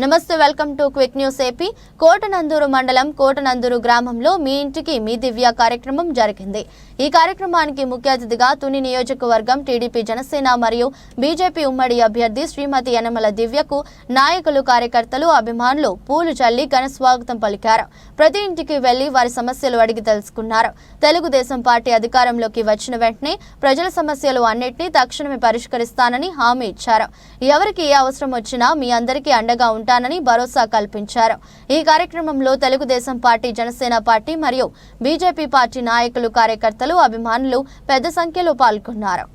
నమస్తే, welcome to quick news AP. Kotananduru మండలం కోటనందూరు గ్రామంలో మీ ఇంటికి మీ దివ్య కార్యక్రమం జరిగింది. ఈ కార్యక్రమానికి ముఖ్య అతిథిగా తుని నియోజకవర్గం టీడీపీ జనసేన మరియు బీజేపీ ఉమ్మడి అభ్యర్థి శ్రీమతి యనమల దివ్యకు నాయకులు, కార్యకర్తలు, అభిమానులు పూలు చల్లి ఘన స్వాగతం పలికారు. ప్రతి ఇంటికి వెళ్లి వారి సమస్యలు అడిగి తెలుసుకున్నారు. తెలుగుదేశం పార్టీ అధికారంలోకి వచ్చిన వెంటనే ప్రజల సమస్యలు అన్నింటినీ తక్షణమే పరిష్కరిస్తానని హామీ ఇచ్చారు. ఎవరికి ఏ అవసరం వచ్చినా మీ అందరికీ అండగా ఉంటానని భరోసా కల్పించారు. ఈ కార్యక్రమంలో తెలుగుదేశం పార్టీ, జనసేన పార్టీ మరియు బీజేపీ పార్టీ నాయకులు, కార్యకర్తలు, అభిమానులు పెద్ద సంఖ్యలో పాల్గొన్నారు.